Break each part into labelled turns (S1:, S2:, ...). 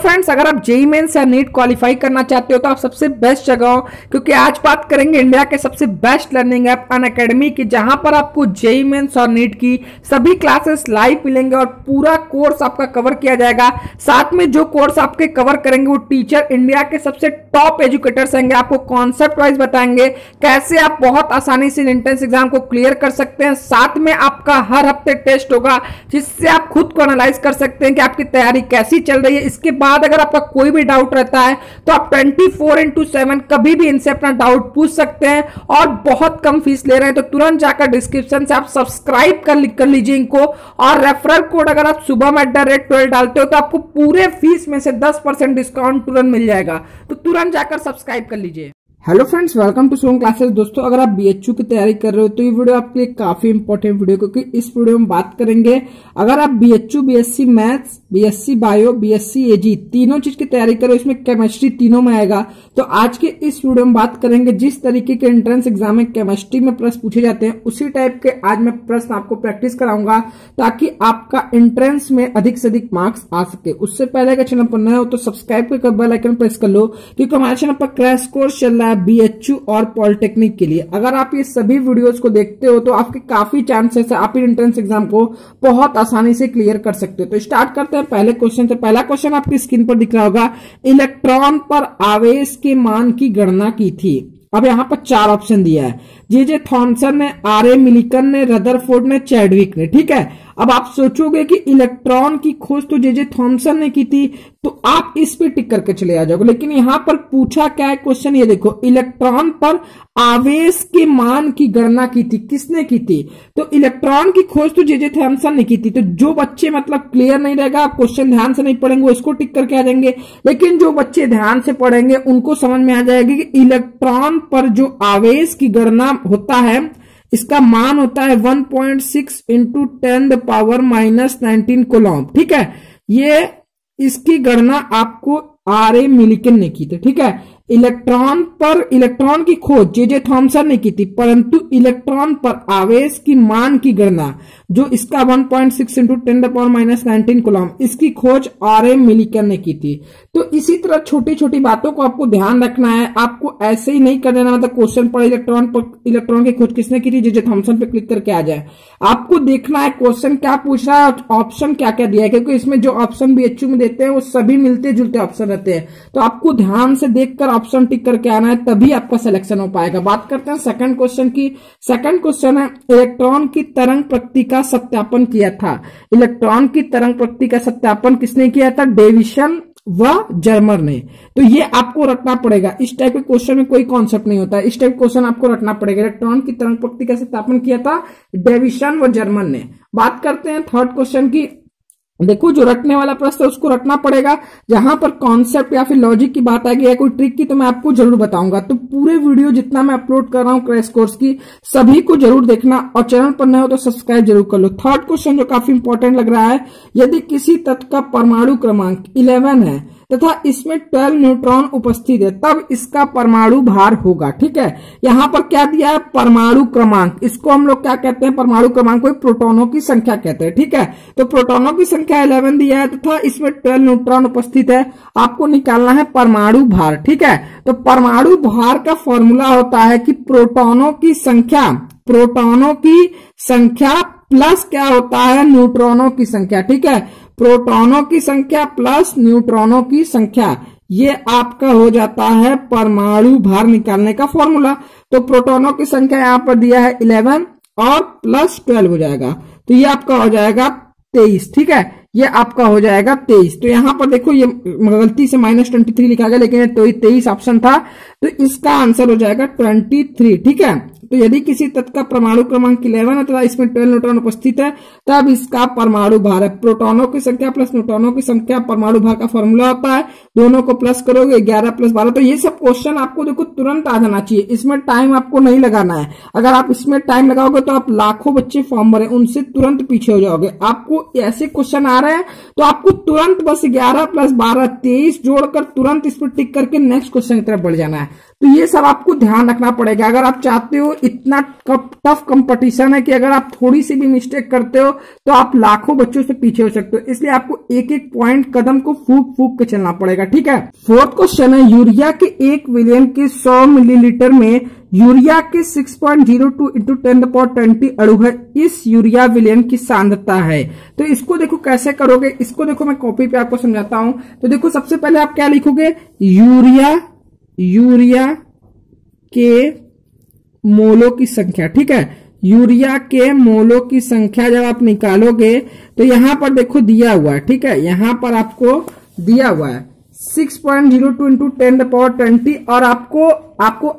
S1: Friends, अगर आप JEE mains या नीट क्वालिफाई करना चाहते हो तो आप सबसे बेस्ट जगह हो, क्योंकि आज बात करेंगे इंडिया के सबसे बेस्ट लर्निंग ऐप अनअकैडमी की, जहां पर आपको जेईई मेंस और नीट की सभी क्लासेस लाइव मिलेंगे और पूरा कोर्स आपका कवर किया जाएगा। साथ में जो कोर्स आपके कवर करेंगे वो टीचर इंडिया के सबसे टॉप एजुकेटर्स होंगे, आपको कॉन्सेप्ट वाइज बताएंगे कैसे आप बहुत आसानी से एंट्रेंस एग्जाम को क्लियर कर सकते हैं। साथ में आपका हर हफ्ते टेस्ट होगा जिससे आप खुद को एनालाइज कर सकते हैं कि आपकी तैयारी कैसी चल रही है। इसके बाद अगर आपका कोई भी डाउट रहता है तो आप 24/7 कभी भी इनसे अपना डाउट पूछ सकते हैं और बहुत कम फीस ले रहे हैं। तो तुरंत जाकर डिस्क्रिप्शन से आप सब्सक्राइब कर लीजिए इनको, और रेफरल कोड अगर आप शुभम @12 डालते हो तो आपको पूरे फीस में से 10% डिस्काउंट तुरंत मिल जाएगा। तो तुरंत जाकर सब्सक्राइब कर लीजिए। Hello friends, welcome to Som classes. दोस्तों, अगर आप बीएचयू की तैयारी कर रहे हो तो ये वीडियो आपके लिए काफी इंपॉर्टेंट वीडियो, क्योंकि इस वीडियो में बात करेंगे अगर आप BHU, BSc maths, BSc bio, BSc AG तीनों चीज की तैयारी करो, इसमें केमिस्ट्री तीनों में आएगा। तो आज के इस वीडियो में बात करेंगे जिस तरीके के एंट्रेंस एग्जाम में केमिस्ट्री में प्रश्न पूछे जाते हैं उसी टाइप के आज मैं प्रश्न आपको प्रैक्टिस कराऊंगा, ताकि आपका एंट्रेंस में अधिक से अधिक मार्क्स आ सके। उससे पहले अगर चैनल पर नए हो तो सब्सक्राइब कर बेल आइकन प्रेस कर लो, क्योंकि हमारे चैनल पर क्रैश कोर्स चल रहा है बीएचयू और पॉलिटेक्निक के लिए। अगर आप ये सभी वीडियोस को देखते हो तो आपके काफी चांसेस है आप एंट्रेंस एग्जाम को बहुत आसानी से क्लियर कर सकते हो। तो स्टार्ट करते हैं पहले क्वेश्चन से। पहला क्वेश्चन आपकी स्क्रीन पर दिख रहा होगा, इलेक्ट्रॉन पर आवेश के मान की गणना की थी। अब यहां पर 4 ऑप्शन दिया है, जे थॉमसन ने, आर.ए. मिलिकन ने, रदरफोर्ड ने, चैडविक ने। ठीक है, अब आप सोचोगे कि इलेक्ट्रॉन की खोज तो जे थॉमसन ने की थी, तो आप इस पे टिक करके चले आ जाओगे। लेकिन यहां पर पूछा क्या है क्वेश्चन, ये देखो, इलेक्ट्रॉन पर आवेश के मान की गणना की थी, किसने की थी? तो इलेक्ट्रॉन की खोज तो जे थॉमसन ने की थी। तो जो बच्चे मतलब क्लियर नहीं रहेगा, आप क्वेश्चन ध्यान से नहीं पढ़ेंगे, इसको टिक करके आ जाएंगे। लेकिन जो बच्चे ध्यान से पढ़ेंगे उनको समझ में आ जाएगी कि इलेक्ट्रॉन पर जो आवेश की गणना होता है इसका मान होता है 1.6 × 10⁻⁻19 कूलम। ठीक है, ये इसकी गणना आपको आर.ए. मिलिकन ने की थी। ठीक है, इलेक्ट्रॉन की खोज जे थॉमसन ने की थी, परंतु इलेक्ट्रॉन पर आवेश की मान की गणना जो इसका 1.6 × 10⁻⁻19 कूलम, इसकी खोज आर.ए. मिलिकन ने की थी। तो इसी तरह छोटी छोटी बातों को आपको ध्यान रखना है, आपको ऐसे ही नहीं कर देना मतलब क्वेश्चन पर इलेक्ट्रॉन की खोज किसने की थी, जे थॉमसन पे क्लिक करके आ जाए। आपको देखना है क्वेश्चन क्या पूछ रहा है और ऑप्शन क्या क्या दिया है, क्योंकि इसमें जो ऑप्शन बीएचयू में देते हैं वो सभी मिलते जुलते ऑप्शन रहते हैं। तो आपको ध्यान से देखकर ऑप्शन टिक करके आना है, तभी आपका सिलेक्शन हो पाएगा। बात करते हैं सेकंड क्वेश्चन की। सेकंड क्वेश्चन है, इलेक्ट्रॉन की तरंग प्रकृति का सत्यापन किया था। इलेक्ट्रॉन की तरंग प्रकृति का सत्यापन किसने किया था? डेविसन व जर्मर ने। तो ये आपको रटना पड़ेगा। इस टाइप के क्वेश्चन में कोई कॉन्सेप्ट नहीं होता है, इस टाइप क्वेश्चन आपको रटना पड़ेगा। इलेक्ट्रॉन की तरंग प्रकृति का सत्यापन किया था डेविसन व जर्मर ने। बात करते हैं थर्ड क्वेश्चन की। देखो, जो रटने वाला प्रश्न है उसको रटना पड़ेगा। जहां पर कॉन्सेप्ट या फिर लॉजिक की बात आएगी या कोई ट्रिक की तो मैं आपको जरूर बताऊंगा। तो पूरे वीडियो जितना मैं अपलोड कर रहा हूं क्रैश कोर्स की, सभी को जरूर देखना, और चैनल पर नए हो तो सब्सक्राइब जरूर कर लो। थर्ड क्वेश्चन जो काफी इंपॉर्टेंट लग रहा है, यदि किसी तत्व का परमाणु क्रमांक 11 है तथा इसमें 12 न्यूट्रॉन उपस्थित है, तब इसका परमाणु भार होगा। ठीक है, यहां पर क्या दिया है? परमाणु क्रमांक। इसको हम लोग क्या कहते हैं? परमाणु क्रमांक को प्रोटॉनों की संख्या कहते हैं। ठीक है, तो प्रोटॉनों की संख्या 11 दिया है तथा इसमें 12 न्यूट्रॉन उपस्थित है। आपको निकालना है परमाणु भार। ठीक है, तो परमाणु भार का फॉर्मूला होता है कि प्रोटॉनों की संख्या प्लस क्या होता है? न्यूट्रॉनों की संख्या। ठीक है, प्रोटॉनों की संख्या प्लस न्यूट्रॉनों की संख्या, ये आपका हो जाता है परमाणु भार निकालने का फॉर्मूला। तो प्रोटॉनों की संख्या यहां पर दिया है 11 और प्लस 12 हो जाएगा, तो ये आपका हो जाएगा 23। ठीक है, ये आपका हो जाएगा 23। तो यहां पर देखो, ये गलती से -23 लिखा गया, लेकिन तो 23 ऑप्शन था, तो इसका आंसर हो जाएगा 23। ठीक है, तो यदि किसी तत्व का परमाणु क्रमांक 11 है तथा इसमें 12 न्यूट्रॉन उपस्थित है, तब इसका परमाणु भार है। प्रोटॉनों की संख्या प्लस न्यूट्रॉनों की संख्या परमाणु भार का फॉर्मूला होता है, दोनों को प्लस करोगे 11 + 12। तो ये सब क्वेश्चन आपको देखो तुरंत आ जाना चाहिए, इसमें टाइम आपको नहीं लगाना है। अगर आप इसमें टाइम लगाओगे तो आप लाखों बच्चे फॉर्म भरे, उनसे तुरंत पीछे हो जाओगे। आपको ऐसे क्वेश्चन आ रहे हैं तो आपको तुरंत बस 11 + 12 23 जोड़कर तुरंत इस पर टिक करके नेक्स्ट क्वेश्चन की तरफ बढ़ जाना है। तो ये सब आपको ध्यान रखना पड़ेगा। अगर आप चाहते हो इतना टफ कंपटीशन है कि अगर आप थोड़ी सी भी मिस्टेक करते हो तो आप लाखों बच्चों से पीछे हो सकते हो। इसलिए आपको एक एक पॉइंट कदम को फूक फूक के चलना पड़ेगा, ठीक है। फोर्थ क्वेश्चन है, यूरिया के 1 विलियन के 100 मिलीलीटर में यूरिया के 6.02 इंटू 10⁻20 अणु है, इस यूरिया विलयन की सांद्रता है। तो इसको देखो कैसे करोगे, इसको देखो मैं कॉपी पे आपको समझाता हूं। तो देखो सबसे पहले आप क्या लिखोगे, यूरिया के मोलों की संख्या, ठीक है। यूरिया के मोलों की संख्या जब आप निकालोगे तो यहां पर देखो दिया हुआ है, ठीक है। यहां पर आपको दिया हुआ है 6.02 इंटू 10⁻20 और आपको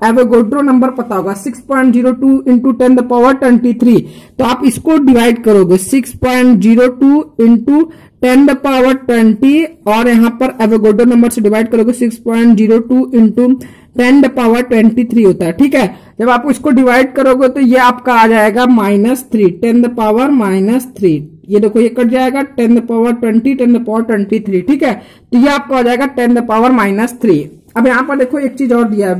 S1: एवोगाड्रो नंबर पता होगा 6.02 इंटू 10⁻23। तो आप इसको डिवाइड करोगे 6.02 इंटू 10⁻20 और यहां पर एवोगाड्रो नंबर से डिवाइड करोगे 6.02 इंटू 10⁻23 होता है, ठीक है। जब आप इसको डिवाइड करोगे तो ये आपका आ जाएगा -3, 10⁻−3। ये देखो ये कट जाएगा 10⁻20, 10⁻23, ठीक है। तो ये आपको आ जाएगा 10⁻−3। अब यहां पर देखो एक चीज और दिया है,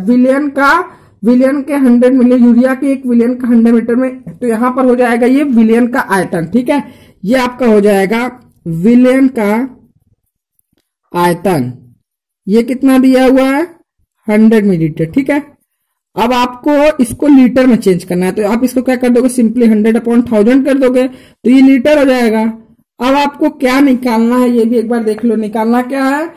S1: विलियन के 100 मिली, यूरिया के 1 विलियन का 100 मीटर में, तो यहां पर हो जाएगा ये विलियन का आयतन, ठीक है। ये आपका हो जाएगा विलियन का आयतन। ये कितना दिया हुआ है, 100 मिलीलीटर, ठीक है। अब आपको इसको लीटर में चेंज करना है, तो आप इसको क्या कर दोगे, सिंपली 100/1000 कर दोगे तो ये लीटर हो जाएगा। अब आपको क्या निकालना है ये भी एक बार देख लो, निकालना क्या है,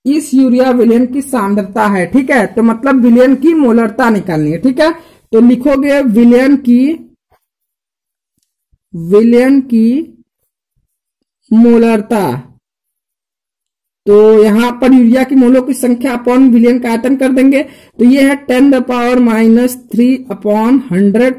S1: इस यूरिया विलयन की सांद्रता है, ठीक है। तो मतलब विलयन की मोलरता निकालनी है, ठीक है। तो लिखोगे विलयन की मोलरता, तो यहां पर यूरिया की मोलों की संख्या अपॉन विलियन का आयतन कर देंगे, तो ये है 10⁻³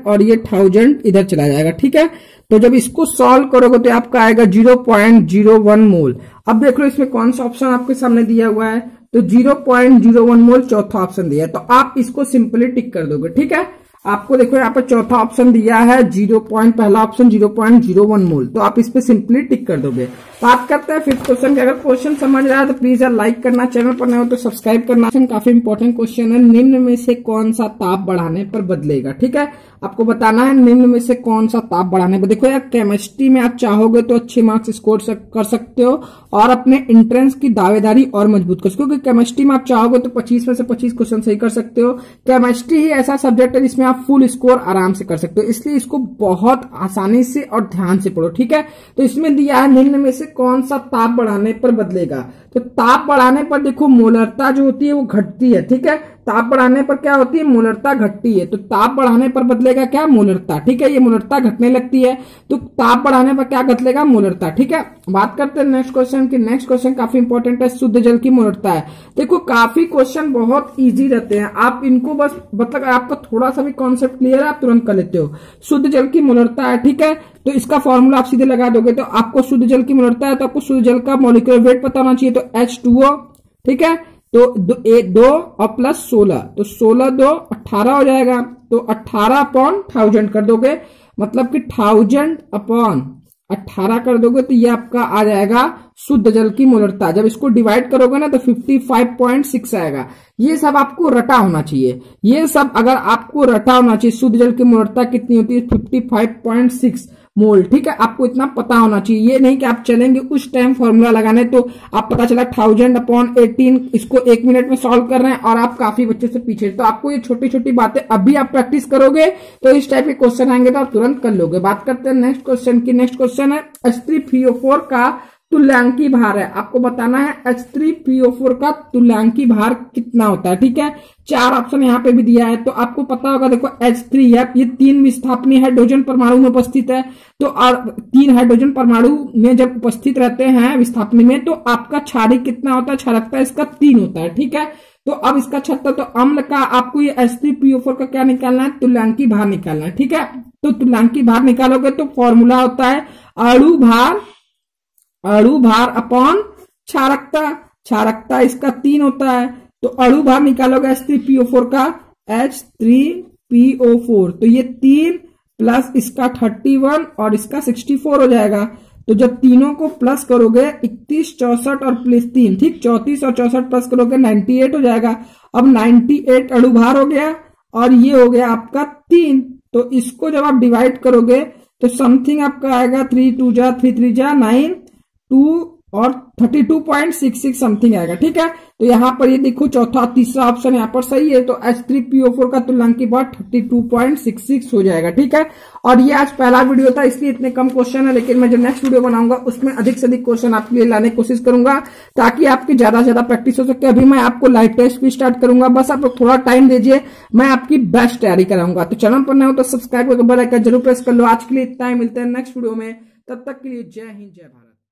S1: और ये 1000 इधर चला जाएगा, ठीक है। तो जब इसको सॉल्व करोगे तो आपका आएगा 0.01 मोल। अब देख लो इसमें कौन सा ऑप्शन आपके सामने दिया हुआ है, तो 0.01 मोल चौथा ऑप्शन दिया है, तो आप इसको सिंपली टिक कर दोगे, ठीक है। आपको देखो यहाँ पर चौथा ऑप्शन दिया है पहला ऑप्शन 0.01 मोल, तो आप इस पे सिंपली टिक कर दोगे। बात करते हैं फिफ्थ क्वेश्चन की। अगर क्वेश्चन समझ रहा है तो प्लीज यार लाइक करना, चैनल पर नए हो तो सब्सक्राइब करना। काफी इंपॉर्टेंट क्वेश्चन है, निम्न में से कौन सा ताप बढ़ाने पर बदलेगा, ठीक है। आपको बताना है निम्न में से कौन सा ताप बढ़ाने पर। देखो यार केमिस्ट्री में आप चाहोगे तो अच्छे मार्क्स स्कोर कर सकते हो और अपने एंट्रेंस की दावेदारी और मजबूत कर सकते हो, क्योंकि केमिस्ट्री में आप चाहोगे तो 25 में से 25 क्वेश्चन सही कर सकते हो। केमिस्ट्री ही ऐसा सब्जेक्ट है जिसमें आप फुल स्कोर आराम से कर सकते हो, इसलिए इसको बहुत आसानी से और ध्यान से पढ़ो, ठीक है। तो इसमें दिया है निम्न में से कौन सा ताप बढ़ाने पर बदलेगा। तो ताप बढ़ाने पर देखो मोलरता जो होती है वो घटती है, ठीक है। ताप बढ़ाने पर क्या होती है, मोलरता घटती है, तो ताप बढ़ाने पर बदलेगा क्या, मोलरता, ठीक है। ये मोलरता घटने लगती है तो ताप बढ़ाने पर क्या बदलेगा, मोलरता, ठीक है। बात करते हैं नेक्स्ट क्वेश्चन की। नेक्स्ट क्वेश्चन काफी इंपॉर्टेंट है, शुद्ध जल की मोलरता है। देखो काफी क्वेश्चन बहुत इजी रहते हैं, आप इनको बस मतलब आपका थोड़ा सा भी कॉन्सेप्ट क्लियर है आप तुरंत कर लेते हो। शुद्ध जल की मोलरता है, ठीक है। तो इसका फॉर्मूला आप सीधे लगा दोगे, तो आपको शुद्ध जल की मोलरता है तो आपको शुद्ध जल का मॉलिक्यूलर वेट पता होना चाहिए, तो H2O, ठीक है। तो 2 और प्लस 16, तो 16 2 18 हो जाएगा, तो 18/1000 कर दोगे, मतलब कि 1000/18 कर दोगे तो ये आपका आ जाएगा शुद्ध जल की मोलरता। जब इसको डिवाइड करोगे ना तो 55.6 आएगा। ये सब आपको रटा होना चाहिए, ये सब अगर आपको रटा होना चाहिए, शुद्ध जल की मोलरता कितनी होती है 55.6 मोल, ठीक है। आपको इतना पता होना चाहिए, ये नहीं कि आप चलेंगे उस टाइम फॉर्मूला लगाने तो आप पता चला 1000/18 इसको 1 मिनट में सॉल्व कर रहे हैं और आप काफी बच्चों से पीछे। तो आपको ये छोटी छोटी बातें अभी आप प्रैक्टिस करोगे तो इस टाइप के क्वेश्चन आएंगे तो आप तुरंत कर लोगे। बात करते हैं नेक्स्ट क्वेश्चन की। नेक्स्ट क्वेश्चन है H3PO4 का तुल्यांकी भार है। आपको बताना है H3PO4 का तुल्यांकी भार कितना होता है, ठीक है। 4 ऑप्शन यहाँ पे भी दिया है, तो आपको पता होगा। देखो H3 है, ये 3 विस्थापनीय हाइड्रोजन परमाणु में उपस्थित है, तो और 3 हाइड्रोजन परमाणु में जब उपस्थित रहते हैं विस्थापनी में तो आपका क्षारीय कितना होता है, क्षारकता इसका 3 होता है, ठीक है। तो अब इसका 76, तो अम्ल का आपको ये H3PO4 का क्या निकालना है, तुल्यांकी भार निकालना है, ठीक है। तो तुल्यांकी भार निकालोगे तो फॉर्मूला होता है अणु भार अपॉन क्षारकता। क्षारकता इसका 3 होता है, तो अणु भार निकालोगे H3PO4 का, H3PO4, तो ये 3 प्लस इसका 31 और इसका 64 हो जाएगा। तो जब तीनों को प्लस करोगे 31 64 और प्लस 3, ठीक, 34 और 64 प्लस करोगे 98 हो जाएगा। अब 98 अणु भार हो गया और ये हो गया आपका 3। तो इसको जब आप डिवाइड करोगे तो समथिंग आपका आएगा 3 2 जा 3 3 जा 9 2 और 32.66 समथिंग आएगा। ठीक है, तो यहाँ पर ये देखो चौथा तीसरा ऑप्शन यहाँ पर सही है। तो H3PO4 का तुल्यांक की बात 32.66 हो जाएगा। ठीक है, और ये आज पहला वीडियो था इसलिए इतने कम क्वेश्चन है, लेकिन मैं जो नेक्स्ट वीडियो बनाऊंगा उसमें अधिक से अधिक क्वेश्चन आपके लिए लाने की कोशिश करूंगा ताकि आपकी ज्यादा से ज्यादा प्रैक्टिस हो सके। अभी मैं आपको लाइव टेस्ट भी स्टार्ट करूंगा, बस आप लोग थोड़ा टाइम दीजिए, मैं आपकी बेस्ट तैयारी कराऊंगा। तो चैनल पर नए हो तो सब्सक्राइब करके बेल आइकन जरूर प्रेस कर लो। आज के लिए इतना ही, मिलते हैं नेक्स्ट वीडियो में, तब तक के लिए जय हिंद जय भारत।